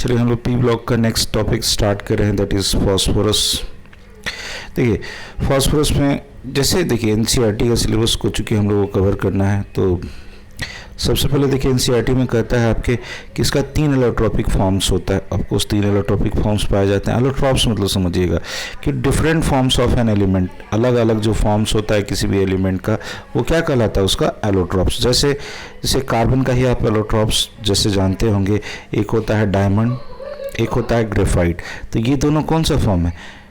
चलिए हम लोग पी ब्लॉक का नेक्स्ट टॉपिक स्टार्ट कर रहे हैं, दैट इज़ फास्फोरस। देखिए फास्फोरस में जैसे देखिए एनसीईआरटी का सिलेबस को चूँकि हम लोग को कवर करना है, तो सबसे पहले देखिए एनसीईआरटी में कहता है आपके कि इसका 3 एलोट्रॉपिक फॉर्म्स होता है। आपको उस 3 एलोट्रॉपिक फॉर्म्स पाए जाते हैं। एलोट्रॉप्स मतलब समझिएगा कि different forms of an element, अलग अलग जो फॉर्म्स होता है किसी भी एलिमेंट का, वो क्या कहलाता है, उसका एलोट्रॉप्स। जैसे कार्बन का ही आप एलोट्रॉप्स जैसे जानते होंगे, एक होता है डायमंड, एक होता है ग्रेफाइट। तो ये दोनों कौन सा फॉर्म है,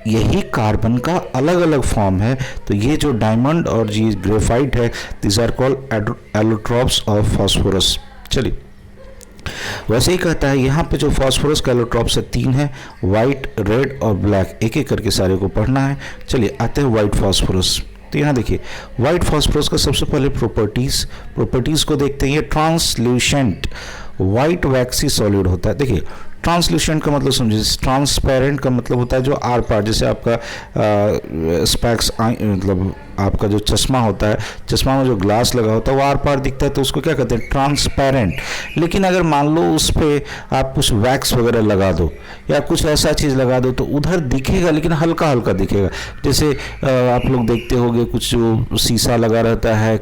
यही कार्बन का अलग अलग फॉर्म है। तो ये जो डायमंड और ये ग्रेफाइट है, this are called allotropes of phosphorus. चलिए वैसे ही कहता है यहाँ पे जो फास्फोरस का एलोट्रॉप्स है 3 है, वाइट, रेड और ब्लैक। एक एक करके सारे को पढ़ना है। चलिए आते हैं वाइट फास्फोरस। तो यहाँ देखिए वाइट फास्फोरस का सबसे पहले प्रॉपर्टीज़ को देखते हैं। ये ट्रांसल्यूसेंट वाइट वैक्सी सॉलिड होता है। देखिए ट्रांसल्यूसेंट का मतलब समझिए, ट्रांसपेरेंट का मतलब होता है जो आर पार, जैसे आपका स्पेक्स मतलब आपका जो चश्मा होता है, चश्मा में जो ग्लास लगा होता है वो आर पार दिखता है, तो उसको क्या कहते हैं, ट्रांसपेरेंट। लेकिन अगर मान लो उस पर आप कुछ वैक्स वगैरह लगा दो या कुछ ऐसा चीज़ लगा दो तो उधर दिखेगा, लेकिन हल्का हल्का दिखेगा। जैसे आप लोग देखते होंगे कुछ जो शीशा लगा रहता है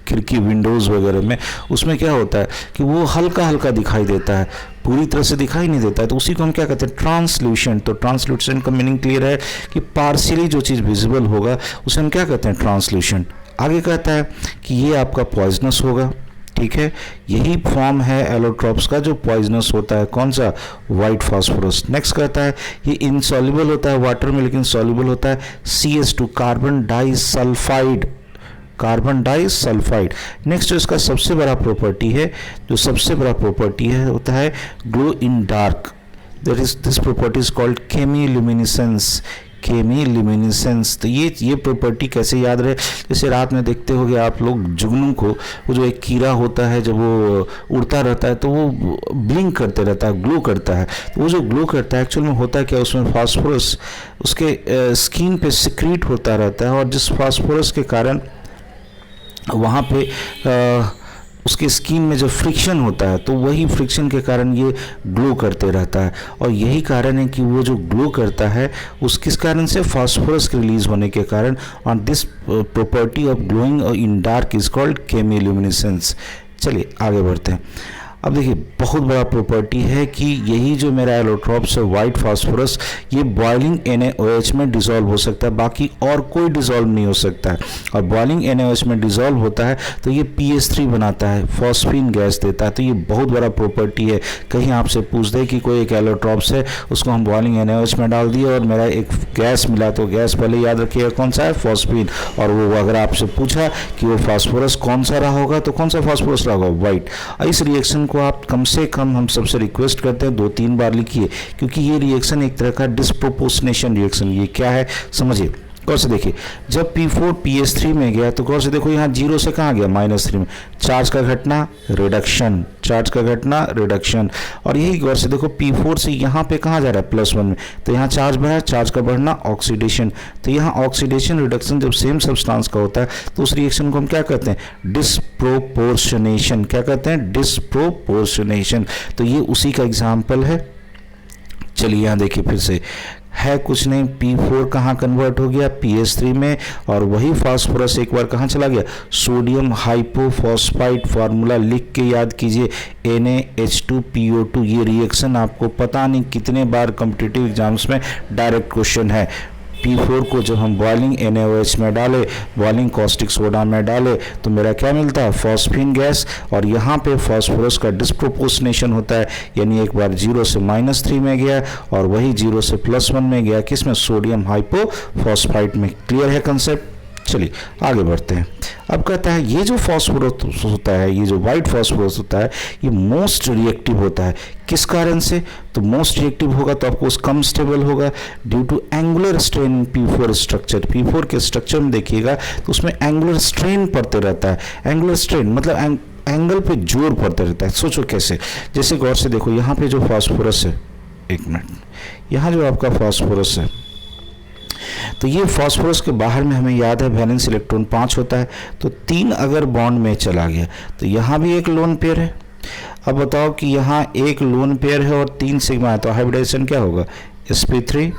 खिड़की विंडोज़ वगैरह में, उसमें क्या होता है कि वो हल्का हल्का दिखाई देता है, पूरी तरह से दिखाई नहीं देता है। तो उसी को हम क्या कहते हैं, ट्रांसल्यूसेंट। तो ट्रांसल्यूसेंट का मीनिंग क्लियर है कि पार्शियली जो चीज़ विजिबल होगा उसे हम क्या कहते हैं, ट्रांसल्यूसेंट। आगे कहता है कि ये आपका पॉइजनस होगा, ठीक है। यही फॉर्म है एलोट्रॉप्स का जो पॉइजनस होता है, कौन सा, वाइट फास्फोरस। नेक्स्ट कहता है ये इनसॉल्युबल होता है वाटर में, लेकिन सॉल्युबल होता है CH2 कार्बन डाइसल्फाइड। नेक्स्ट जो इसका सबसे बड़ा प्रॉपर्टी है, होता है glow in dark. That is this property is called chemiluminescence. तो ये प्रॉपर्टी कैसे याद रहे, जैसे रात में देखते होगे आप लोग जुगनू को, वो जो एक कीड़ा होता है जब वो उड़ता रहता है तो वो ब्लिंक करते रहता है, ग्लो करता है। तो वो जो ग्लो करता है एक्चुअल में होता है क्या, उसमें फास्फोरस उसके स्किन पे सिक्रीट होता रहता है, और जिस फास्फोरस के कारण वहाँ पे उसके स्किन में जो फ्रिक्शन होता है, तो वही फ्रिक्शन के कारण ये ग्लो करते रहता है। और यही कारण है कि वो जो ग्लो करता है उस किस कारण से, फास्फोरस के रिलीज होने के कारण। और this property of glowing in dark is called chemiluminescence. चलिए आगे बढ़ते हैं। अब देखिए बहुत बड़ा प्रॉपर्टी है कि यही जो मेरा एलोट्रॉप्स है वाइट फास्फोरस, ये बॉइलिंग NaOH में डिसॉल्व हो सकता है, बाकी और कोई डिसॉल्व नहीं हो सकता है। और बॉइलिंग NaOH में डिसॉल्व होता है तो ये PH3 बनाता है, फॉस्फीन गैस देता है। तो ये बहुत बड़ा प्रॉपर्टी है। कहीं आपसे पूछ दे कि कोई एक एलोट्रॉप्स है, उसको हम बॉइलिंग NaOH में डाल दिए और मेरा एक गैस मिला, तो गैस पहले याद रखिएगा कौन सा है, फॉस्फीन। और वो अगर आपसे पूछा कि वो फास्फोरस कौन सा रहा होगा, तो कौन सा फास्फोरस रहा होगा, वाइट। इस रिएक्शन को आप कम से कम हम सबसे रिक्वेस्ट करते हैं 2-3 बार लिखिए, क्योंकि ये रिएक्शन एक तरह का डिस्प्रोपोर्शनेशन रिएक्शन। ये क्या है समझिए, गौर से देखिए। जब P4 PH3 में गया तो गौर से देखो यहाँ 0 से कहाँ गया, -3 में। चार्ज का घटना रिडक्शन, और यही गौर से देखो P4 से यहाँ पे कहाँ जा रहा है, +1 में। तो यहाँ चार्ज बढ़ा, चार्ज का बढ़ना ऑक्सीडेशन। तो यहाँ ऑक्सीडेशन रिडक्शन जब सेम सब्सटेंस का होता है तो उस रिएक्शन को हम क्या कहते हैं, डिस्प्रोपोर्शनेशन। क्या कहते हैं, डिस्प्रोपोर्शनेशन। तो ये उसी का एग्जाम्पल है। चलिए यहाँ देखिए फिर से, है कुछ नहीं, P4 कहाँ कन्वर्ट हो गया, PH3 में। और वही फास्फोरस एक बार कहाँ चला गया, सोडियम हाइपोफॉस्फाइड। फार्मूला लिख के याद कीजिए, NaH2PO2। ये रिएक्शन आपको पता नहीं कितने बार कॉम्पिटिटिव एग्जाम्स में डायरेक्ट क्वेश्चन है। P4 को जब हम बॉइलिंग NaOH में डाले, बॉइलिंग कॉस्टिक सोडा में डाले, तो मेरा क्या मिलता है, फॉस्फीन गैस। और यहाँ पे फास्फोरस का डिस्प्रोपोर्शनेशन होता है, यानी एक बार 0 से -3 में गया और वही 0 से +1 में गया, किसमें, सोडियम हाइपोफॉस्फाइड में। क्लियर है कंसेप्ट। चलिए आगे बढ़ते हैं। अब कहता है ये जो फास्फोरस होता है, ये जो वाइट फास्फोरस होता है, ये मोस्ट रिएक्टिव होता है। किस कारण से, तो मोस्ट रिएक्टिव होगा तो आपको कम स्टेबल होगा due to angular strain P4 structure. P4 के स्ट्रक्चर में देखिएगा तो उसमें एंगुलर स्ट्रेन पड़ते रहता है। एंगुलर स्ट्रेन मतलब एंगल पे जोर पड़ता रहता है। सोचो कैसे, जैसे गौर से देखो यहाँ पे जो फास्फोरस है, एक मिनट, यहाँ जो आपका फास्फोरस है, तो ये फास्फोरस के बाहर में हमें याद है वैलेंस इलेक्ट्रॉन 5 होता है। तो 3 अगर बॉन्ड में चला गया तो यहाँ भी एक लोन पेयर है। अब बताओ कि यहाँ एक लोन पेयर है और 3 सिग्मा है, तो हाइब्रिडाइजेशन क्या होगा, sp3।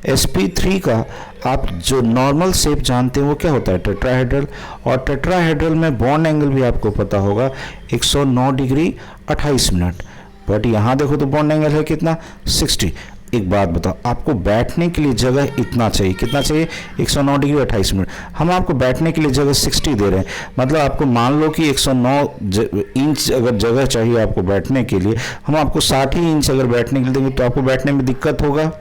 sp3 का आप जो नॉर्मल शेप जानते हैं वो क्या होता है, टेट्राहेड्रल। और टेट्राहेड्रल में बॉन्ड एंगल भी आपको पता होगा 109 डिग्री 28 मिनट। बट यहाँ देखो तो बॉन्ड एंगल है कितना, 60। एक बात बताओ, आपको बैठने के लिए जगह इतना चाहिए, कितना चाहिए, 109 डिग्री 28 मिनट। हम आपको बैठने के लिए जगह 60 दे रहे हैं, मतलब आपको मान लो कि 109 इंच अगर जगह चाहिए आपको बैठने के लिए, हम आपको 60 ही इंच अगर बैठने के लिए देंगे तो आपको बैठने में दिक्कत होगा।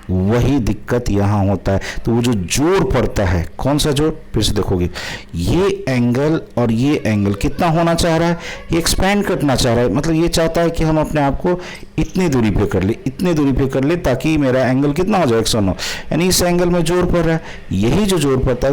वही दिक्कत यहाँ होता है। तो वो जो जोर पड़ता है, कौन सा जोर, फिर से देखोगे ये एंगल और ये एंगल कितना होना चाह रहा है, ये एक्सपैंड करना चाह रहा है, मतलब ये चाहता है कि हम अपने आप को इतनी दूरी पे कर ले, इतने दूरी पे कर ले ताकि मेरा एंगल कितना हो जाए, 109। यानी इस एंगल में जोर पड़ रहा है। यही जो जोर पड़ता है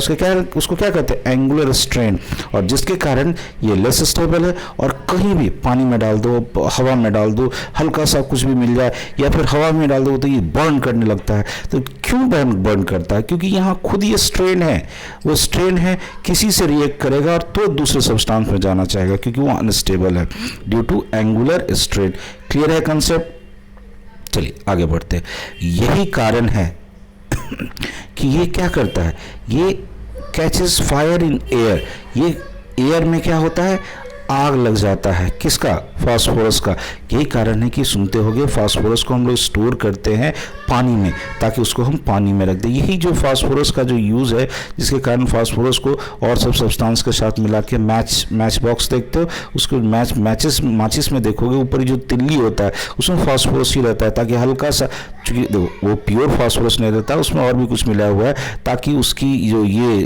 उसको क्या कहते हैं, एंगुलर स्ट्रेन। और जिसके कारण ये लेस स्टेबल है और कहीं भी पानी में डाल दो, हवा में डाल दो, हल्का सा कुछ भी मिल जाए या फिर हवा में डाल दो तो ये बर्न करने लगता है। तो क्यों बर्न करता है, क्योंकि यहाँ खुद ये स्ट्रेन है, वो स्ट्रेन है, किसी से रिएक्ट करेगा और तो दूसरे सब्सटेंस में जाना चाहेगा क्योंकि वो अनस्टेबल है due to angular strain. Clear है कंसेप्ट। चलिए आगे बढ़ते हैं। यही कारण है कि ये क्या करता है, ये कैचेस फायर इन एयर। ये एयर में क्या होता है, आग लग जाता है, किसका, फास्फोरस का। यही कारण है कि सुनते होंगे फास्फोरस को हम लोग स्टोर करते हैं पानी में ताकि उसको हम पानी में रख दें। यही जो फास्फोरस का जो यूज़ है, जिसके कारण फास्फोरस को और सब सब्सटेंस के साथ मिला के मैच बॉक्स देखते हो, उसको माचिस में देखोगे ऊपर जो तिल्ली होता है उसमें फास्फोरस ही रहता है ताकि हल्का सा, चूँकि देखो वो प्योर फास्फोरस नहीं रहता, उसमें और भी कुछ मिला हुआ है ताकि उसकी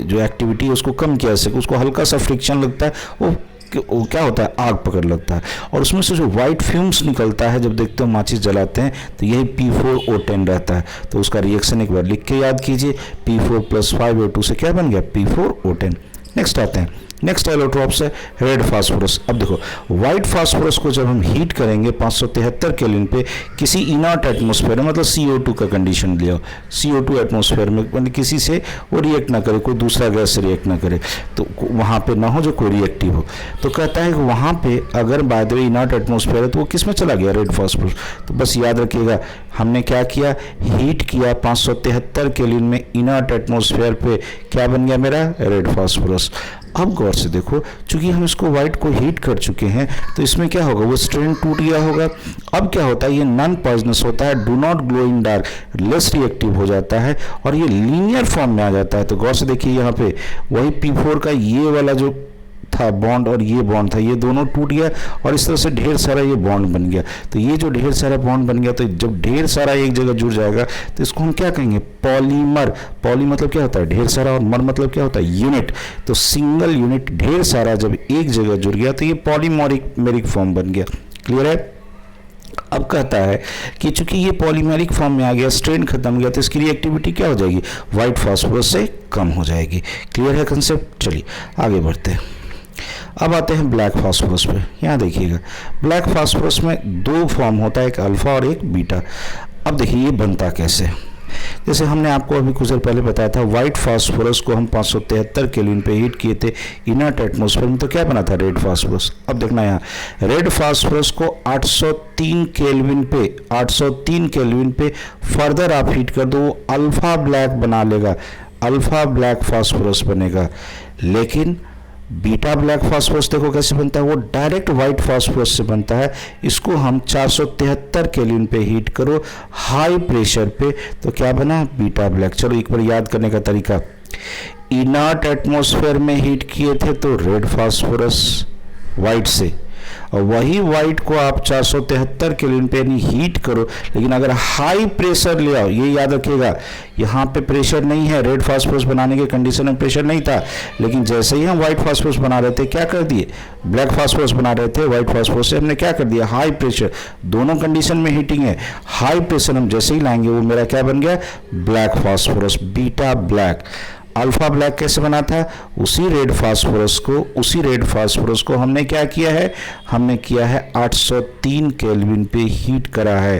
जो एक्टिविटी है उसको कम किया जा सके। उसको हल्का सा फ्रिक्शन लगता है, वो क्या होता है, आग पकड़ लगता है। और उसमें से जो वाइट फ्यूम्स निकलता है जब देखते हो माचिस जलाते हैं तो यही P4O10 रहता है। तो उसका रिएक्शन एक बार लिख के याद कीजिए, P4 + 5O2 से क्या बन गया, P4O10। नेक्स्ट आते हैं, नेक्स्ट एलोट्रॉप्स है रेड फास्फोरस। अब देखो व्हाइट फास्फोरस को जब हम हीट करेंगे 573 केल्विन पे किसी इनर्ट एटमॉस्फेयर में, मतलब CO2 का कंडीशन लिया, CO2 एटमॉस्फेयर में, मतलब किसी से वो रिएक्ट ना करे, कोई दूसरा गैस से रिएक्ट ना करे, तो वहाँ पे ना हो जो कोई रिएक्टिव हो। तो कहता है कि वहाँ पे अगर by the way inert atmosphere है तो वो किस में चला गया, रेड फास्फोरस। तो बस याद रखिएगा हमने क्या किया, हीट किया 573 केल्विन में इनर्ट एटमॉस्फेयर पे, क्या बन गया मेरा, रेड फास्फोरस। अब गौर से देखो, चूंकि हम इसको व्हाइट को हीट कर चुके हैं तो इसमें क्या होगा, वो स्ट्रेन टूट गया होगा। अब क्या होता है, ये नॉन पॉइजनस होता है, do not glow in dark, less reactive हो जाता है और ये लीनियर फॉर्म में आ जाता है। तो गौर से देखिए यहाँ पे वही P4 का ये वाला जो था बॉन्ड और ये बॉन्ड था, ये दोनों टूट गया और इस तरह से ढेर सारा ये बॉन्ड बन गया। तो ये जो ढेर सारा बॉन्ड बन गया, तो जब ढेर सारा एक जगह जुड़ जाएगा तो इसको हम क्या कहेंगे, पॉलीमर। पॉली मतलब क्या होता है, ढेर सारा, और मर मतलब क्या होता है, यूनिट। तो सिंगल यूनिट ढेर सारा जब एक जगह जुड़ गया तो ये पॉलीमेरिक फॉर्म बन गया। क्लियर है। अब कहता है कि चूंकि ये पॉलीमेरिक फॉर्म में आ गया, स्ट्रेन खत्म हो गया, तो इसकी रिएक्टिविटी क्या हो जाएगी, व्हाइट फास्फोरस से कम हो जाएगी। क्लियर है कंसेप्ट। चलिए आगे बढ़ते हैं। अब आते हैं ब्लैक फास्फोरस पे। यहाँ देखिएगा ब्लैक फास्फोरस में 2 फॉर्म होता है, एक अल्फा और एक बीटा। अब देखिए ये बनता कैसे, जैसे हमने आपको अभी कुछ देर पहले बताया था, व्हाइट फास्फोरस को हम 573 केल्विन पे हीट किए थे इनर्ट एटमॉस्फेयर में, तो क्या बना था, रेड फास्फोरस। अब देखना यहाँ रेड फास्फोरस को 803 केल्विन पे फर्दर आप हीट कर दो, वो अल्फा ब्लैक बना लेगा, अल्फा ब्लैक फास्फोरस बनेगा। लेकिन बीटा ब्लैक फास्फोरस देखो कैसे बनता है, वो डायरेक्ट व्हाइट फास्फोरस से बनता है। इसको हम 473 केल्विन पे हीट करो हाई प्रेशर पे, तो क्या बना, बीटा ब्लैक। चलो एक बार याद करने का तरीका, इनर्ट एटमॉस्फेयर में हीट किए थे तो रेड फास्फोरस व्हाइट से, और वही व्हाइट को आप 473 केल्विन पे हीट करो, लेकिन अगर हाई प्रेशर ले आओ, ये याद रखिएगा यहाँ पे प्रेशर नहीं है, रेड फास्फोरस बनाने के कंडीशन में प्रेशर नहीं था, लेकिन जैसे ही हम व्हाइट फास्फोरस बना रहे थे क्या कर दिए, ब्लैक फास्फोरस बना रहे थे, व्हाइट फास्फोरस से हमने क्या कर दिया, हाई प्रेशर, दोनों कंडीशन में हीटिंग है, हाई प्रेशर हम जैसे ही लाएंगे वो मेरा क्या बन गया, black phosphorus, beta black. Alpha black कैसे बना था, उसी रेड फास्फोरस को हमने क्या किया है, हमने किया है 803 केल्विन पे हीट करा है,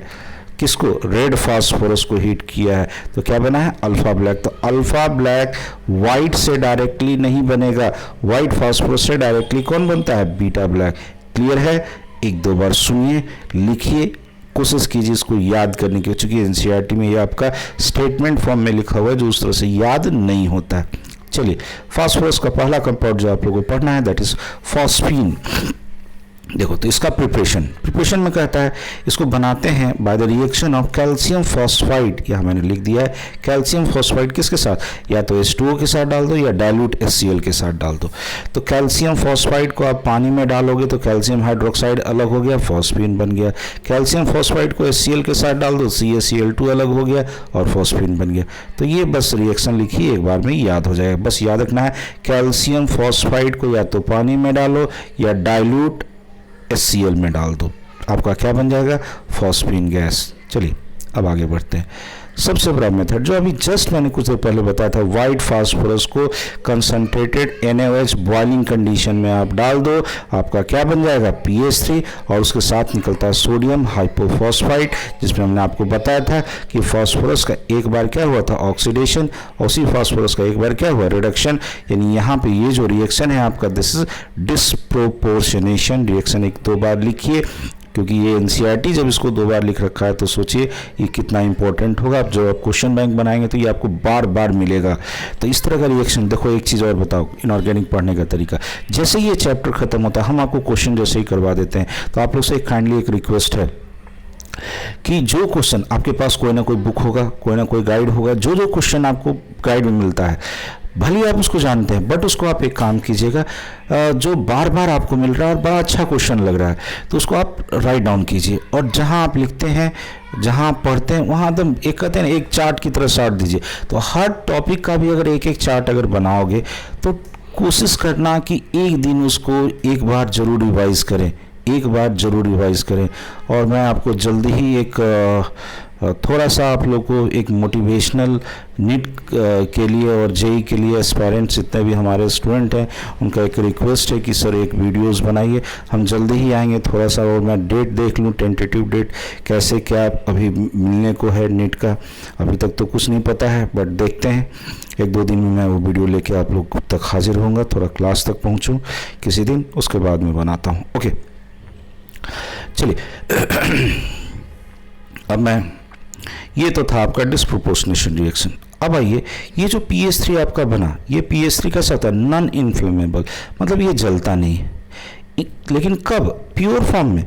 किसको, रेड फास्फोरस को हीट किया है, तो क्या बना है, अल्फा ब्लैक। तो अल्फा ब्लैक व्हाइट से डायरेक्टली नहीं बनेगा, व्हाइट फास्फोरस से डायरेक्टली कौन बनता है, बीटा ब्लैक। क्लियर है। एक दो बार सुनिए, लिखिए, कोशिश कीजिए इसको याद करने की, क्योंकि एनसीईआरटी में ये आपका स्टेटमेंट फॉर्म में लिखा हुआ है जो उस तरह से याद नहीं होता है। चलिए, फास्फोरस का पहला कंपाउंड जो आप लोगों को पढ़ना है दैट इज फॉस्फीन। देखो, तो इसका प्रिपरेशन में कहता है इसको बनाते हैं by the reaction of calcium phosphide. यहाँ मैंने लिख दिया है कैल्शियम फॉस्फाइड किसके साथ, या तो H2O के साथ डाल दो या डाइल्यूट HCl के साथ डाल दो। तो कैल्शियम फॉस्फाइड को आप पानी में डालोगे तो कैल्शियम हाइड्रोक्साइड अलग हो गया, फॉस्फीन बन गया। कैल्शियम फॉस्फाइड को HCl के साथ डाल दो, CaCl2 अलग हो गया और फॉस्फीन बन गया। तो ये बस रिएक्शन लिखिए, एक बार में याद हो जाएगा। बस याद रखना है कैल्शियम फॉस्फाइड को या तो पानी में डालो या डाइल्यूट HCl में डाल दो, आपका क्या बन जाएगा, फॉस्फीन गैस। चलिए अब आगे बढ़ते हैं। सबसे बड़ा मेथड जो अभी जस्ट मैंने कुछ देर पहले बताया था, वाइट फास्फोरस को कंसंट्रेटेड NaOH बॉइलिंग कंडीशन में आप डाल दो, आपका क्या बन जाएगा, PH3, और उसके साथ निकलता है सोडियम हाइपोफॉस्फाइड, जिसमें हमने आपको बताया था कि फास्फोरस का एक बार क्या हुआ था, ऑक्सीडेशन, और उसी फास्फोरस का एक बार क्या हुआ, रिडक्शन। यानी यहाँ पे ये जो रिएक्शन है आपका, दिस इज डिस्प्रोपोर्शनेशन रिएक्शन। एक दो बार लिखिए, क्योंकि ये एनसीईआरटी जब इसको दो बार लिख रखा है तो सोचिए ये कितना इंपॉर्टेंट होगा। आप जब आप क्वेश्चन बैंक बनाएंगे तो ये आपको बार बार मिलेगा। तो इस तरह का रिएक्शन। देखो, एक चीज़ और बताओ, इनऑर्गेनिक पढ़ने का तरीका, जैसे ये चैप्टर खत्म होता है हम आपको क्वेश्चन जैसे ही करवा देते हैं। तो आप लोग से काइंडली एक रिक्वेस्ट है कि जो क्वेश्चन आपके पास, कोई ना कोई बुक होगा, कोई ना कोई गाइड होगा, जो क्वेश्चन आपको गाइड में मिलता है, भले आप उसको जानते हैं बट उसको आप एक काम कीजिएगा, जो बार बार आपको मिल रहा है और बड़ा अच्छा क्वेश्चन लग रहा है तो उसको आप राइट डाउन कीजिए, और जहां आप लिखते हैं, जहां आप पढ़ते हैं, वहां एकदम एक कहते हैं एक चार्ट की तरह चार्ट दीजिए। तो हर टॉपिक का भी अगर एक एक चार्ट अगर बनाओगे तो कोशिश करना कि एक दिन उसको एक बार जरूर रिवाइज करें, एक बार जरूर रिवाइज करें। और मैं आपको जल्दी ही एक थोड़ा सा आप लोग को एक मोटिवेशनल नीट के लिए और जेई के लिए एस्पायरेंट्स जितने भी हमारे स्टूडेंट हैं उनका एक रिक्वेस्ट है कि सर एक वीडियोस बनाइए। हम जल्दी ही आएंगे थोड़ा सा, और मैं डेट देख लूँ, टेंटेटिव डेट कैसे क्या अभी मिलने को है नीट का, अभी तक तो कुछ नहीं पता है बट देखते हैं। एक दो दिन में मैं वो वीडियो लेके आप लोग तक हाजिर होऊंगा, थोड़ा क्लास तक पहुँचूँ किसी दिन, उसके बाद मैं बनाता हूँ। ओके, चलिए अब मैं, ये तो था आपका डिस्प्रोपोर्शनेशन रिएक्शन। अब आइए, ये जो PH3 आपका बना, ये PH3 का साथ नॉन इन्फ्लेमेबल, मतलब ये जलता नहीं है, लेकिन कब, प्योर फॉर्म में।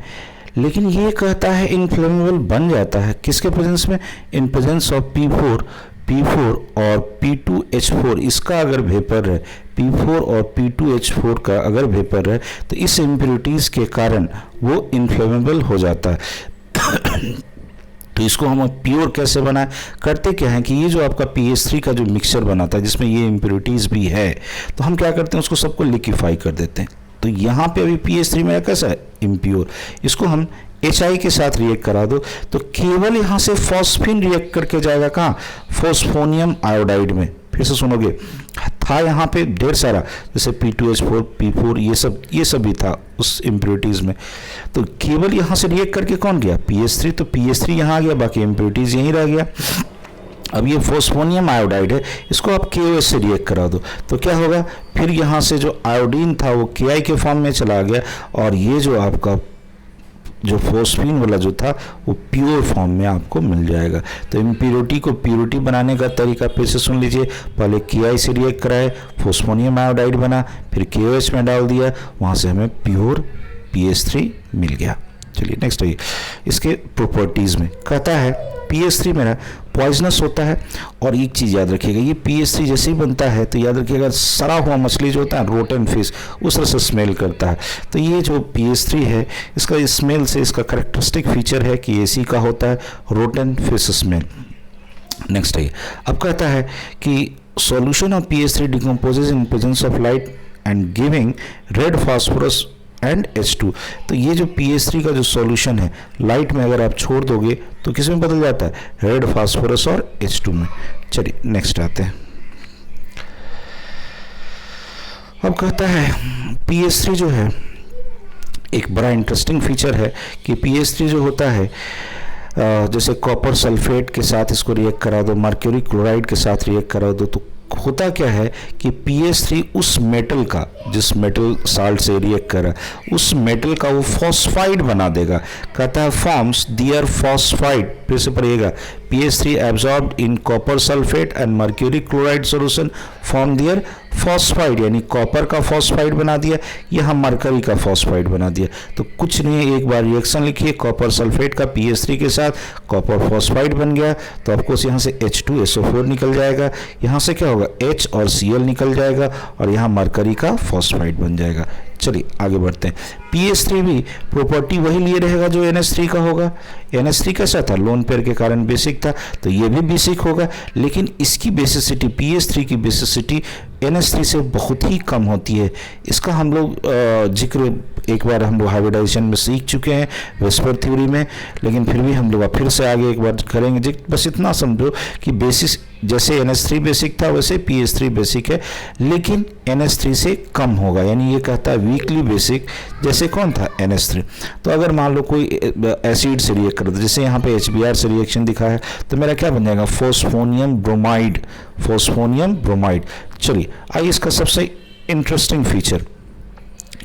लेकिन ये कहता है इन्फ्लेमेबल बन जाता है किसके प्रेजेंस में, इन प्रेजेंस ऑफ P4 और P2H4। इसका अगर वेपर है, P4 और P2H4 का अगर वेपर है तो इस इम्प्योरिटीज के कारण वो इन्फ्लेमेबल हो जाता है। तो इसको हम प्योर कैसे बनाए, करते क्या है कि ये जो आपका PH3 का जो मिक्सचर बनाता है जिसमें ये इम्प्योरिटीज भी है, तो हम क्या करते हैं उसको सबको लिक्विफाई कर देते हैं। तो यहाँ पे अभी PH3 मेरा कैसा है, इम्प्योर, इसको हम HI के साथ रिएक्ट करा दो तो केवल यहाँ से फॉस्फीन रिएक्ट करके जाएगा कहाँ, फोस्फोनियम आयोडाइड में। फिर से सुनोगे, था यहाँ पे ढेर सारा, जैसे P2H4, P4, ये सब भी था उस इम्प्योरिटीज में। तो केवल यहाँ से रिएक्ट करके कौन गया, PH3, तो PH3 यहाँ आ गया, बाकी इम्प्योरिटीज यहीं रह गया। अब ये फोस्फोनियम आयोडाइड है, इसको आप KOH से रिएक्ट करा दो तो क्या होगा, फिर यहाँ से जो आयोडीन था वो KI के फॉर्म में चला गया, और ये जो आपका जो फोस्फीन वाला जो था वो प्योर फॉर्म में आपको मिल जाएगा। तो इम्प्योरिटी को प्योरिटी बनाने का तरीका फिर से सुन लीजिए, पहले KI से रिएक्ट कराए, फोस्फोनियम आयोडाइड बना, फिर KOH में डाल दिया, वहाँ से हमें प्योर PH3 मिल गया। चलिए नेक्स्ट आइए, इसके प्रॉपर्टीज़ में कहता है PH3 मेरा पॉइजनस होता है। और एक चीज़ याद रखिएगा, ये PH3 जैसे ही बनता है तो याद रखिएगा सड़ा हुआ मछली जो होता है, रोटन फिश, उस तरह से स्मेल करता है। तो ये जो PH3 है इसका स्मेल से, इसका करेक्टरिस्टिक फीचर है कि एसी का होता है, रोटन फिश स्मेल। नेक्स्ट आइए, अब कहता है कि solution of PH3 decomposes in presence of light and giving red phosphorus and H2। तो ये जो PH3 का जो सॉल्यूशन है, लाइट में अगर आप छोड़ दोगे तो किस में बदल जाता है, रेड फास्फोरस और H2 में। चलिए नेक्स्ट आते हैं। अब कहता है PH3 जो है, एक बड़ा इंटरेस्टिंग फीचर है कि PH3 जो होता है, जैसे कॉपर सल्फेट के साथ इसको रिएक्ट करा दो, मर्क्यूरी क्लोराइड के साथ रिएक्ट करा दो, तो होता क्या है कि PH3 उस मेटल का, जिस मेटल साल्ट से रिएक्ट कर रहा है, उस मेटल का वो फॉस्फाइड बना देगा। कहता है फॉर्म्स दियर फॉस्फाइड, फिर से पढ़िएगा, PH3 absorbed in copper sulphate and mercury chloride solution form their phosphide, यानी कॉपर का फॉस्फाइड बना दिया, यहाँ मरकरी का फॉस्फाइड बना दिया। तो कुछ नहीं, एक बार रिएक्शन लिखिए, कॉपर सल्फेट का PH3 के साथ कॉपर फॉस्फाइड बन गया, तो आपको यहाँ से H2SO4 निकल जाएगा, यहाँ से क्या होगा H और Cl निकल जाएगा, और यहाँ मरकरी का फॉस्फाइड बन जाएगा। चलिए आगे बढ़ते हैं। PH3 भी प्रॉपर्टी वही लिए रहेगा जो NH3 का होगा। NH3 कैसा था, लोन पेयर के कारण बेसिक था, तो ये भी बेसिक होगा, लेकिन इसकी बेसिसिटी, PH3 की बेसिसिटी NH3 से बहुत ही कम होती है। इसका हम लोग जिक्र एक बार हम लोग हाइब्रिडाइजेशन में सीख चुके हैं, वेस्पर थ्योरी में, लेकिन फिर भी हम लोग फिर से आगे एक बार करेंगे। बस इतना समझो कि बेसिस जैसे NH3 बेसिक था वैसे PH3 बेसिक है, लेकिन NH3 से कम होगा, यानी ये कहता है वीकली बेसिक, जैसे कौन था NH3। तो अगर मान लो कोई एसिड से रिएक्ट करता है, जैसे यहाँ पे HBr से रिएक्शन दिखा है, तो मेरा क्या बन जाएगा, फोस्फोनियम ब्रोमाइड, फोस्फोनियम ब्रोमाइड। चलिए आइए इसका सबसे इंटरेस्टिंग फीचर,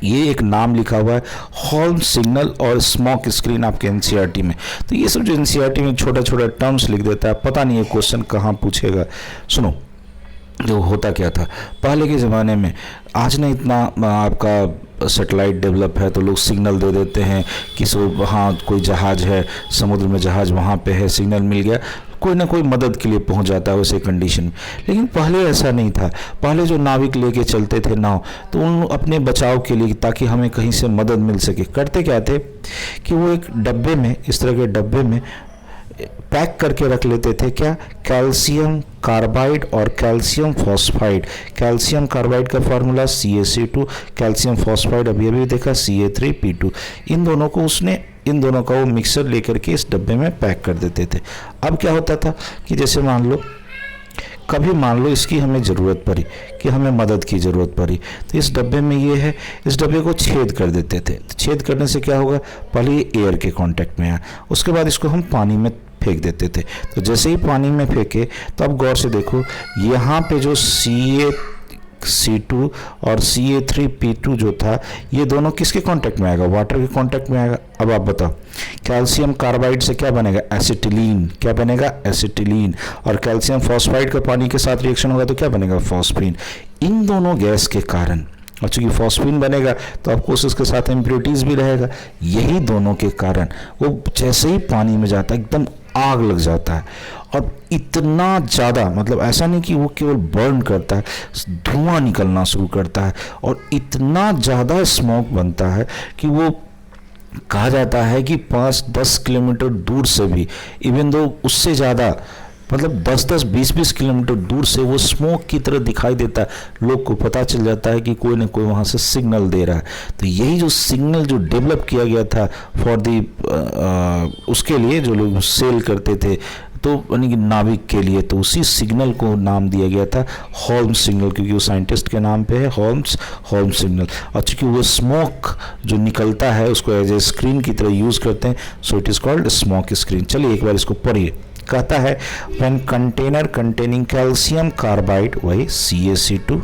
ये एक नाम लिखा हुआ है होल्म सिग्नल और स्मोक स्क्रीन आपके NCERT में। तो ये सब जो NCERT में छोटा छोटा टर्म्स लिख देता है, पता नहीं है क्वेश्चन कहाँ पूछेगा। सुनो, जो होता क्या था पहले के ज़माने में, आज ना इतना आपका सैटेलाइट डेवलप है तो लोग सिग्नल दे देते हैं कि वहाँ कोई जहाज़ है, समुद्र में जहाज़ वहाँ पे है, सिग्नल मिल गया, कोई ना कोई मदद के लिए पहुंच जाता है वैसे कंडीशन में। लेकिन पहले ऐसा नहीं था। पहले जो नाविक लेके चलते थे नाव, तो उन अपने बचाव के लिए, ताकि हमें कहीं से मदद मिल सके, करते क्या थे कि वो एक डब्बे में, इस तरह के डब्बे में पैक करके रख लेते थे, क्या, कैल्शियम कार्बाइड और कैल्शियम फॉस्फाइड। कैल्शियम कार्बाइड का फार्मूला CaC2, कैल्शियम फॉस्फाइड अभी अभी देखा Ca3P2। इन दोनों का वो मिक्सर लेकर के इस डब्बे में पैक कर देते थे। अब क्या होता था कि जैसे कभी मान लो इसकी हमें ज़रूरत पड़ी, कि हमें मदद की ज़रूरत पड़ी, तो इस डब्बे में ये है, इस डब्बे को छेद कर देते थे। तो छेद करने से क्या होगा, पहले ये एयर के कांटेक्ट में आया, उसके बाद इसको हम पानी में फेंक देते थे। तो जैसे ही पानी में फेंके, तो अब गौर से देखो, यहाँ पे जो CaC2 और Ca3P2 जो था, ये दोनों किसके कांटेक्ट में आएगा, वाटर के कांटेक्ट में आएगा। अब आप बताओ, कैल्शियम कार्बाइड से क्या बनेगा, एसिटिलीन। क्या बनेगा, एसिटिलीन। और कैल्शियम फॉस्फाइड का पानी के साथ रिएक्शन होगा तो क्या बनेगा, फॉस्फीन। इन दोनों गैस के कारण, और चूंकि फॉस्फीन बनेगा तो ऑफ कोर्स उसके साथ इम्प्योरिटीज भी रहेगा, यही दोनों के कारण वो जैसे ही पानी में जाता है एकदम आग लग जाता है। और इतना ज़्यादा, मतलब ऐसा नहीं कि वो केवल बर्न करता है, धुआं निकलना शुरू करता है, और इतना ज़्यादा स्मोक बनता है कि वो कहा जाता है कि 5-10 किलोमीटर दूर से भी, इवन दो उससे ज़्यादा, मतलब 10-10, 20-20 किलोमीटर दूर से वो स्मोक की तरह दिखाई देता है। लोग को पता चल जाता है कि कोई ना कोई वहाँ से सिग्नल दे रहा है। तो यही जो सिग्नल जो डेवलप किया गया था फॉर दी उसके लिए जो लोग सेल करते थे, तो यानी कि नाविक के लिए, तो उसी सिग्नल को नाम दिया गया था होल्म सिग्नल, क्योंकि वो साइंटिस्ट के नाम पे है, होल्म सिग्नल। और चूँकि वो स्मोक जो निकलता है उसको एज ए स्क्रीन की तरह यूज़ करते हैं, so it is called smoke screen. चलिए एक बार इसको पढ़िए। कहता है when container containing calcium carbide, वही CaC2,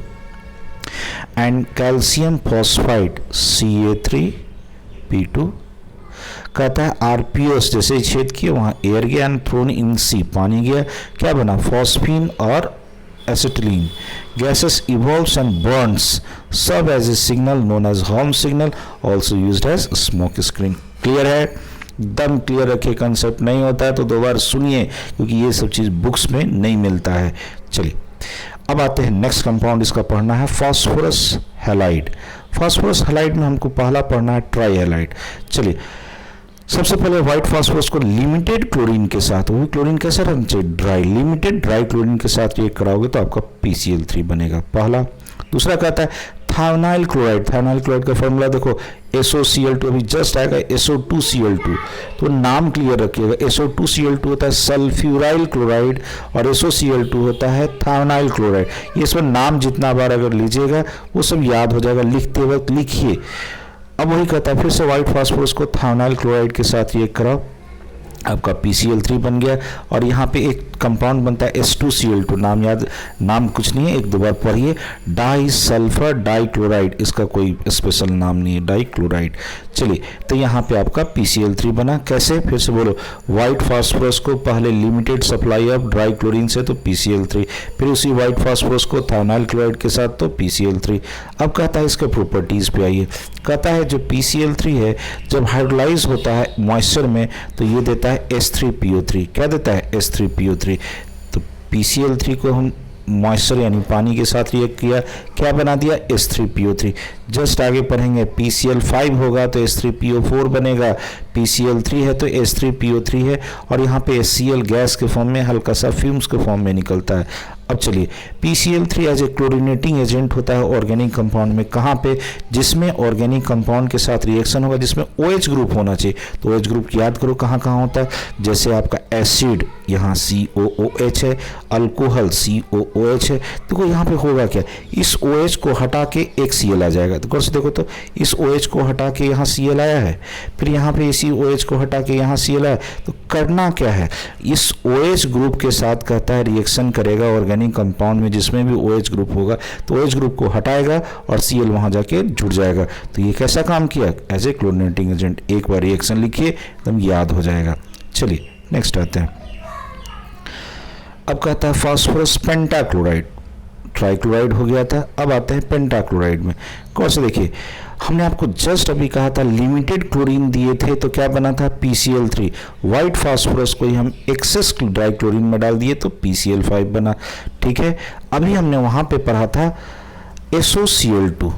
and calcium phosphide Ca3P2, कहता है RPS, जैसे छेद किए वहाँ एयर गया एंड थ्रोन इन सी, पानी गया, क्या बना, फॉस्फीन और acetylene. Gases evolves and burns, सब as a signal known as Holme signal, also used as smoke screen. Clear है, एकदम क्लियर रखिए, कंसेप्ट नहीं होता है तो दो बार सुनिए, क्योंकि ये सब चीज़ बुक्स में नहीं मिलता है। चलिए अब आते हैं नेक्स्ट कंपाउंड, इसका पढ़ना है फास्फोरस हैलाइड। फास्फोरस हैलाइड में हमको पहला पढ़ना है ट्राई हैलाइड। चलिए सबसे पहले व्हाइट फास्फोरस को लिमिटेड क्लोरीन के साथ, वो भी क्लोरीन कैसा रहना चाहिए, ड्राई, लिमिटेड ड्राई क्लोरीन के साथ रिएक्ट कराओगे तो आपका PCl3 बनेगा, पहला। दूसरा कहता है थायोनाइल क्लोराइड। थायोनाइल क्लोराइड का फॉर्मूला देखो, SOCl2, अभी जस्ट आएगा SO2Cl2, तो नाम क्लियर रखिएगा। SO2Cl2 होता है सल्फ्यूराइल क्लोराइड और SOCl2 होता है थायोनाइल क्लोराइड। ये इसमें नाम जितना बार अगर लीजिएगा वो सब याद हो जाएगा, लिखते वक्त लिखिए। अब वही कहता है फिर से व्हाइट फास्फोरस को थायोनाइल क्लोराइड के साथ रिएक्ट कराओ, आपका PCl3 बन गया। और यहाँ पे एक कंपाउंड बनता है S2Cl2, नाम कुछ नहीं है, एक दो बार पढ़िए, डाई सल्फर डाइक्लोराइड, इसका कोई स्पेशल नाम नहीं है, डाइक्लोराइड। चलिए, तो यहाँ पे आपका PCl3 बना। कैसे, फिर से बोलो, व्हाइट फास्फोरस को पहले limited supply of dry chlorine से तो PCl3, फिर उसी व्हाइट फास्फोरस को थायोनाइल क्लोराइड के साथ तो PCl3। अब कहता है इसके प्रॉपर्टीज़ पे आइए। कहता है जो PCl3 है जब हाइड्रोलाइज होता है मॉइस्चर में तो ये देता है H3PO3। क्या देता है? H3PO3। तो PCl3 को हम मॉइस्चर यानी पानी के साथ रिएक्ट किया, क्या बना दिया? H3PO3। जस्ट आगे पढ़ेंगे, PCl5 होगा तो H3PO4 बनेगा, PCl3 है तो H3PO3 है, और यहाँ पे HCl गैस के फॉर्म में, हल्का सा फ्यूम्स के फॉर्म में निकलता है। अब चलिए, PCl3 as a chlorinating agent होता है ऑर्गेनिक कंपाउंड में। कहाँ पे? जिसमें ऑर्गेनिक कंपाउंड के साथ रिएक्शन होगा जिसमें OH ग्रुप होना चाहिए। तो OH ग्रुप याद करो कहाँ कहाँ होता है, जैसे आपका एसिड यहाँ COOH है, अल्कोहल COOH है। तो यहाँ पे होगा क्या, इस OH को हटा के एक Cl आ जाएगा। तो गौर से देखो, तो इस OH को हटा के यहाँ Cl आया है, फिर यहाँ पे इसी OH को हटा के यहाँ Cl आया। तो करना क्या है, इस OH ग्रुप के साथ कहता है रिएक्शन करेगा ऑर्गेनिक कंपाउंड में जिसमें भी OH ग्रुप होगा, तो OH ग्रुप को हटाएगा और Cl वहाँ जाके जुड़ जाएगा। तो ये कैसा काम किया? As a chlorinating agent. एक बार रिएक्शन लिखिए, एकदम याद हो जाएगा। चलिए नेक्स्ट आते हैं। अब कहता है फास्फोरस पेंटाक्लोराइड, ट्राइक्लोराइड हो गया था, अब आते हैं पेंटाक्लोराइड में। कौन से देखिए, हमने आपको जस्ट अभी कहा था लिमिटेड क्लोरीन दिए थे तो क्या बना था? PCl3। व्हाइट फास्फोरस को ही हम एक्सेस ड्राई क्लोरीन में डाल दिए तो PCl5 बना। ठीक है, अभी हमने वहाँ पे पढ़ा था SOCl2,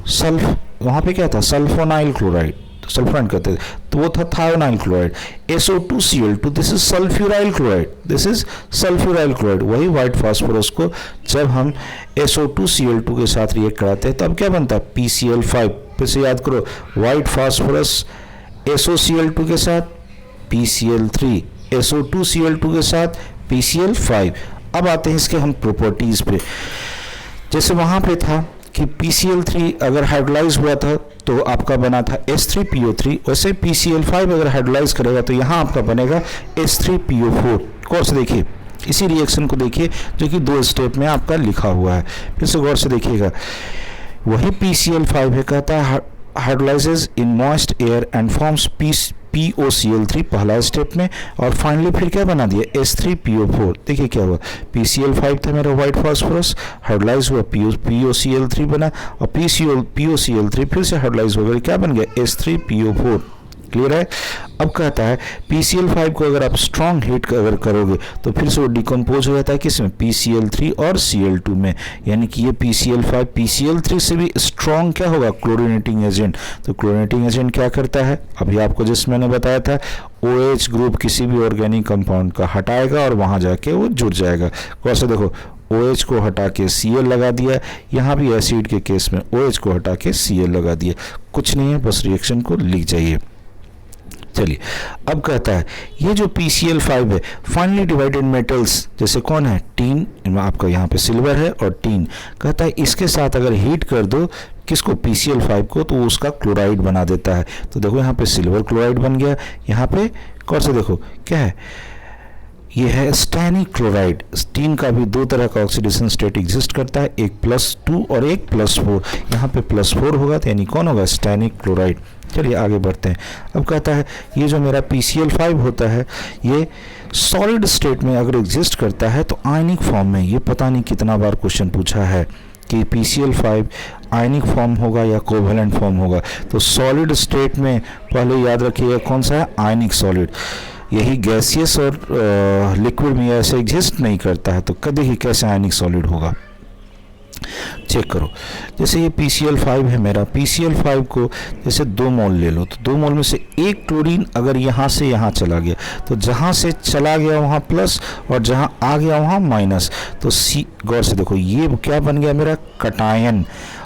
वहाँ पे क्या था? सल्फोनाइल क्लोराइड, सल्फोनाइल कहते थे, तो वो था thionyl chloride. SO2Cl2, this is sulphuryl chloride, this is sulphuryl chloride. वही व्हाइट फास्फोरस को जब हम SO2Cl2 के साथ रिएक्ट कराते हैं तो अब क्या बनता है? PCl5। फिर से याद करो, व्हाइट फास्फोरस SOCl2 के साथ PCl3, SO2Cl2 के साथ PCl5। अब आते हैं इसके हम प्रॉपर्टीज पे। जैसे वहां पे था कि PCl3 अगर हाइड्रोलाइज हुआ था तो आपका बना था H3PO3, वैसे PCl5 अगर हाइड्रोलाइज करेगा तो यहाँ आपका बनेगा H3PO4। गौर से देखिए, इसी रिएक्शन को देखिए जो कि 2 स्टेप में आपका लिखा हुआ है। फिर से गौर से देखिएगा, वही PCl5 है, कहता है hydrolyses in moist air and forms POCl3 पहला स्टेप में, और फाइनली फिर क्या बना दिया? H3PO4। देखिए क्या हुआ, PCl5 था मेरा व्हाइट फास्फोरस, हाइड्रोलाइज हुआ POCl3 बना, और POCl3 फिर से हाइड्रोलाइज हो गया, क्या बन गया? H3PO4। क्लियर है? अब कहता है PCl5 को अगर आप स्ट्रॉन्ग हीट अगर करोगे तो फिर से वो डिकम्पोज हो जाता है किसमें? PCl3 और Cl2 में, यानी कि ये PCl5 PCl3 से भी स्ट्रॉन्ग क्या होगा? क्लोरीनेटिंग एजेंट। तो क्लोरीनेटिंग एजेंट क्या करता है? अभी आपको जिस मैंने बताया था, OH ग्रुप किसी भी ऑर्गेनिक कंपाउंड का हटाएगा और वहाँ जाके वो जुड़ जाएगा। कैसे देखो, OH को हटा के Cl लगा दिया, यहाँ भी एसिड के केस में OH को हटा के Cl लगा दिया। कुछ नहीं है, बस रिएक्शन को लिख जाइए। चलिए, अब कहता है ये जो PCl5 है फाइनली डिवाइडेड मेटल्स, जैसे कौन है? टीन, आपका यहाँ पे सिल्वर है और टीन, कहता है इसके साथ अगर हीट कर दो किसको? PCl5 को, तो उसका क्लोराइड बना देता है। तो देखो यहाँ पे सिल्वर क्लोराइड बन गया, यहाँ पे कौन से देखो क्या है? ये है स्टैनिक क्लोराइड। टीन का भी 2 तरह का ऑक्सीडेशन स्टेट एग्जिस्ट करता है, एक +2 और एक +4। यहाँ पे +4 होगा तो यानी कौन होगा? Stannic chloride. चलिए आगे बढ़ते हैं। अब कहता है ये जो मेरा PCl5 होता है ये सॉलिड स्टेट में अगर एग्जिस्ट करता है तो आयनिक फॉर्म में, ये पता नहीं कितना बार क्वेश्चन पूछा है कि PCl5 आयनिक फॉर्म होगा या कोवेलेंट फॉर्म होगा। तो सॉलिड स्टेट में पहले याद रखिएगा कौन सा है? आयनिक सॉलिड। यही गैसियस और लिक्विड में ऐसे एग्जिस्ट नहीं करता है, तो कभी ही कैसे आयनिक सॉलिड होगा? चेक करो, जैसे ये PCl5 है मेरा, PCl5 को जैसे 2 मोल ले लो, तो 2 मोल में से एक क्लोरीन अगर यहाँ से यहाँ चला गया तो जहाँ से चला गया वहाँ प्लस और जहाँ आ गया वहाँ माइनस। तो गौर से देखो ये क्या बन गया मेरा? कटायन।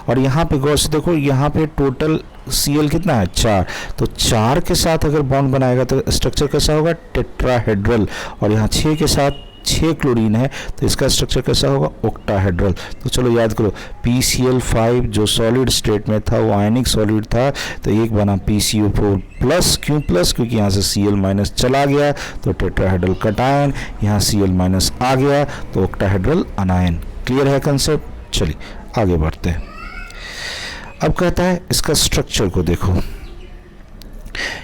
और यहाँ पे गौर से देखो, यहाँ पे टोटल Cl कितना है? 4। तो 4 के साथ अगर बॉन्ड बनाएगा तो स्ट्रक्चर कैसा होगा? टेट्राहेड्रल। और यहाँ 6 के साथ 6 क्लोरीन है तो इसका स्ट्रक्चर कैसा होगा, ऑक्टाहेड्रल। तो चलो याद करो, PCl5 जो सॉलिड स्टेट में था वो आयनिक सॉलिड था, तो एक बना PCO4 प्लस, क्यों प्लस, क्योंकि यहाँ से Cl माइनस चला गया तो टेट्राहेड्रल कटायन, यहाँ Cl माइनस आ गया तो ऑक्टाहेड्रल अनायन। क्लियर है कंसेप्ट? चलिए आगे बढ़ते हैं। अब कहता है इसका स्ट्रक्चर को देखो,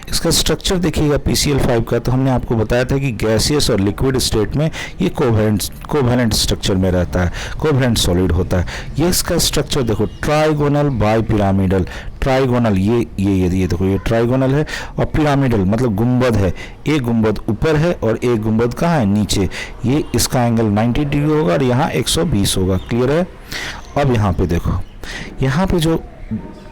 इसका स्ट्रक्चर देखिएगा PCl5 का, तो हमने आपको बताया था कि गैसियस और लिक्विड स्टेट में ये कोवैलेंट स्ट्रक्चर में रहता है, कोवैलेंट सॉलिड होता है। ये इसका स्ट्रक्चर देखो, ट्राइगोनल बाई पिरामिडल। ट्राइगोनल ये देखो, ये ट्राइगोनल है, और पिरामिडल मतलब गुंबद है। एक गुंबद ऊपर है और एक गुंबद कहाँ है, नीचे। ये इसका एंगल 90 डिग्री होगा और यहाँ 120 होगा। क्लियर है? अब यहाँ पे देखो, यहाँ पे जो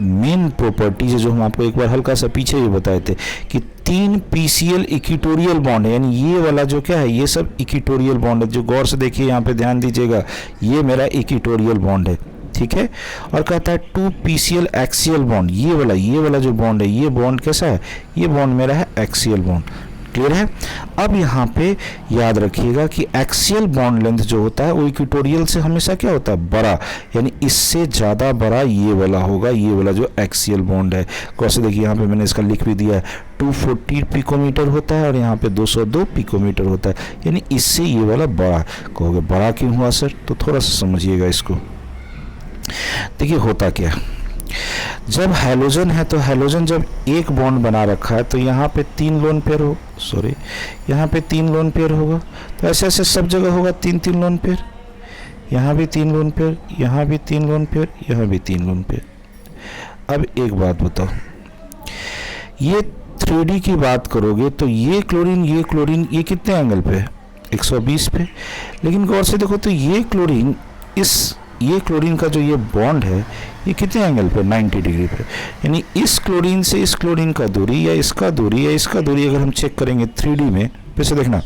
मेन प्रॉपर्टीज है जो हम आपको एक बार हल्का सा पीछे भी बताए थे कि 3 PCl इक्विटोरियल बॉन्ड है, यानी ये वाला जो क्या है, ये सब इक्विटोरियल बॉन्ड है। जो गौर से देखिए यहाँ पे ध्यान दीजिएगा, ये मेरा इक्विटोरियल बॉन्ड है, ठीक है। और कहता है 2 PCl एक्सियल बॉन्ड, ये वाला जो बॉन्ड है, ये बॉन्ड कैसा है, ये बॉन्ड मेरा है एक्सियल बॉन्ड। क्लियर है? अब यहाँ पे याद रखिएगा कि एक्सियल बॉन्ड लेंथ जो होता है वो इक्विटोरियल से हमेशा क्या होता है, बड़ा, यानी इससे ज़्यादा बड़ा ये वाला होगा, ये वाला जो एक्सियल बॉन्ड है। कैसे देखिए, यहाँ पे मैंने इसका लिख भी दिया है, 240 पिकोमीटर होता है और यहाँ पे 202 पिकोमीटर होता है, यानी इससे ये वाला बड़ा। कहोगे बड़ा क्यों हुआ सर? तो थोड़ा सा समझिएगा इसको। देखिए होता क्या, जब हैलोजन है तो हैलोजन जब एक बॉन्ड बना रखा है तो यहाँ पे 3 लोन पेयर हो, यहाँ पे 3 लोन पेयर होगा, तो ऐसे ऐसे सब जगह होगा 3 लोन पेयर, यहाँ भी 3 लोन पेयर, यहाँ भी 3 लोन पेयर, यहाँ भी 3 लोन पेयर। अब एक बात बताओ, ये 3D की बात करोगे तो ये क्लोरीन ये कितने एंगल पे है, 120 पे। लेकिन गौर से देखो तो ये क्लोरीन का जो ये बॉन्ड है ये कितने एंगल पे, 90 डिग्री पे। यानी इस क्लोरीन से इस क्लोरीन का दूरी या इसका दूरी अगर हम चेक करेंगे 3D में, फिर से देखना,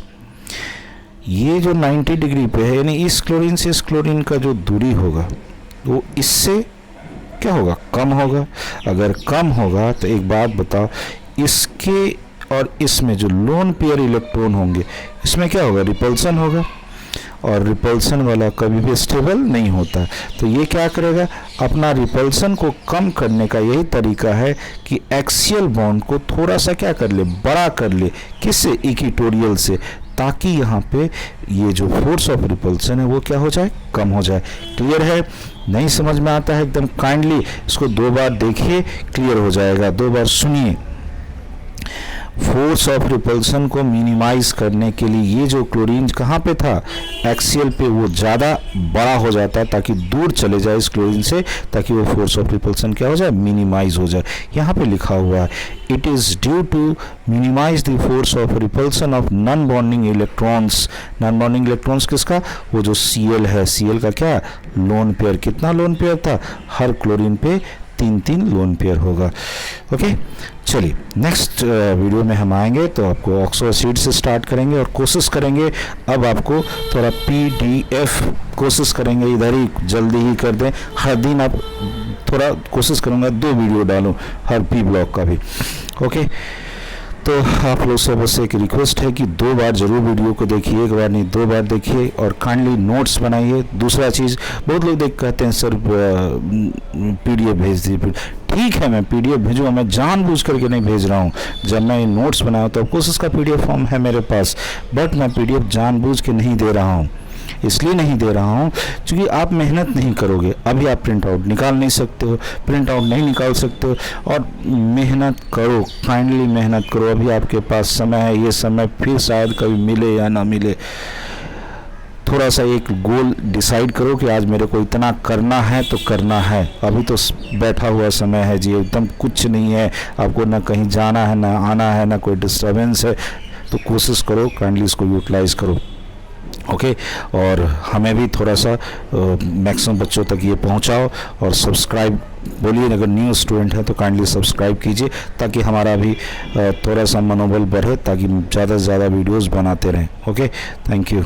ये जो 90 डिग्री पे है, यानी इस क्लोरीन से इस क्लोरीन का जो दूरी होगा वो इससे क्या होगा, कम होगा। अगर कम होगा तो एक बात बताओ, इसके और इसमें जो लोन पेयर इलेक्ट्रॉन होंगे इसमें क्या होगा, रिपल्सन होगा, और रिपल्सन वाला कभी भी स्टेबल नहीं होता। तो ये क्या करेगा, अपना रिपल्सन को कम करने का यही तरीका है कि एक्सियल बॉन्ड को थोड़ा सा क्या कर ले, बड़ा कर ले। किससे, इक्विटोरियल से, ताकि यहाँ पे ये जो फोर्स ऑफ रिपल्सन है वो क्या हो जाए, कम हो जाए। क्लियर है? नहीं समझ में आता है एकदम काइंडली इसको 2 बार देखिए, क्लियर हो जाएगा। 2 बार सुनिए। फोर्स ऑफ रिपल्सन को मिनिमाइज करने के लिए ये जो क्लोरीन कहाँ पे था, एक्सियल पे, वो ज़्यादा बड़ा हो जाता है ताकि दूर चले जाए इस क्लोरीन से, ताकि वो फोर्स ऑफ रिपल्सन क्या हो जाए, मिनिमाइज हो जाए। यहाँ पे लिखा हुआ है, it is due to minimise the force of repulsion of non bonding electrons. Non bonding electrons किसका, वो जो Cl है, Cl का क्या, लोन पेयर। कितना लोन पेयर था, हर क्लोरीन पे 3 लोन पेयर होगा। ओके, चलिए नेक्स्ट वीडियो में हम आएंगे तो आपको ऑक्सो एसिड से स्टार्ट करेंगे और कोशिश करेंगे अब आपको थोड़ा PDF कोशिश करेंगे इधर ही जल्दी ही कर दें। हर दिन आप थोड़ा कोशिश करूँगा 2 वीडियो डालूँ हर P ब्लॉक का भी। ओके, तो आप लोग से बस एक रिक्वेस्ट है कि 2 बार ज़रूर वीडियो को देखिए, 1 बार नहीं 2 बार देखिए, और काइंडली नोट्स बनाइए। दूसरा चीज़, बहुत लोग कहते हैं सर PDF भेज दीजिए। ठीक है, मैं PDF भेजूँगा, मैं जानबूझ करके नहीं भेज रहा हूँ। जब मैं नोट्स बनाया तो ऑफकोर्स उसका PDF फॉर्म है मेरे पास, बट मैं PDF जानबूझ के नहीं दे रहा हूँ। इसलिए नहीं दे रहा हूँ क्योंकि आप मेहनत नहीं करोगे। अभी आप प्रिंट आउट निकाल नहीं सकते हो, प्रिंट आउट नहीं निकाल सकते हो, और मेहनत करो, काइंडली मेहनत करो। अभी आपके पास समय है, ये समय फिर शायद कभी मिले या ना मिले। थोड़ा सा एक गोल डिसाइड करो कि आज मेरे को इतना करना है तो करना है। अभी तो बैठा हुआ समय है जी, एकदम कुछ नहीं है, आपको ना कहीं जाना है, ना आना है, ना कोई डिस्टर्बेंस है। तो कोशिश करो, काइंडली इसको यूटिलाइज करो। ओके, और हमें भी थोड़ा सा मैक्सिमम बच्चों तक ये पहुंचाओ, और सब्सक्राइब बोलिए, अगर न्यू स्टूडेंट है तो काइंडली सब्सक्राइब कीजिए ताकि हमारा भी थोड़ा सा मनोबल बढ़े, ताकि ज़्यादा से ज़्यादा वीडियोस बनाते रहें। Okay, thank you.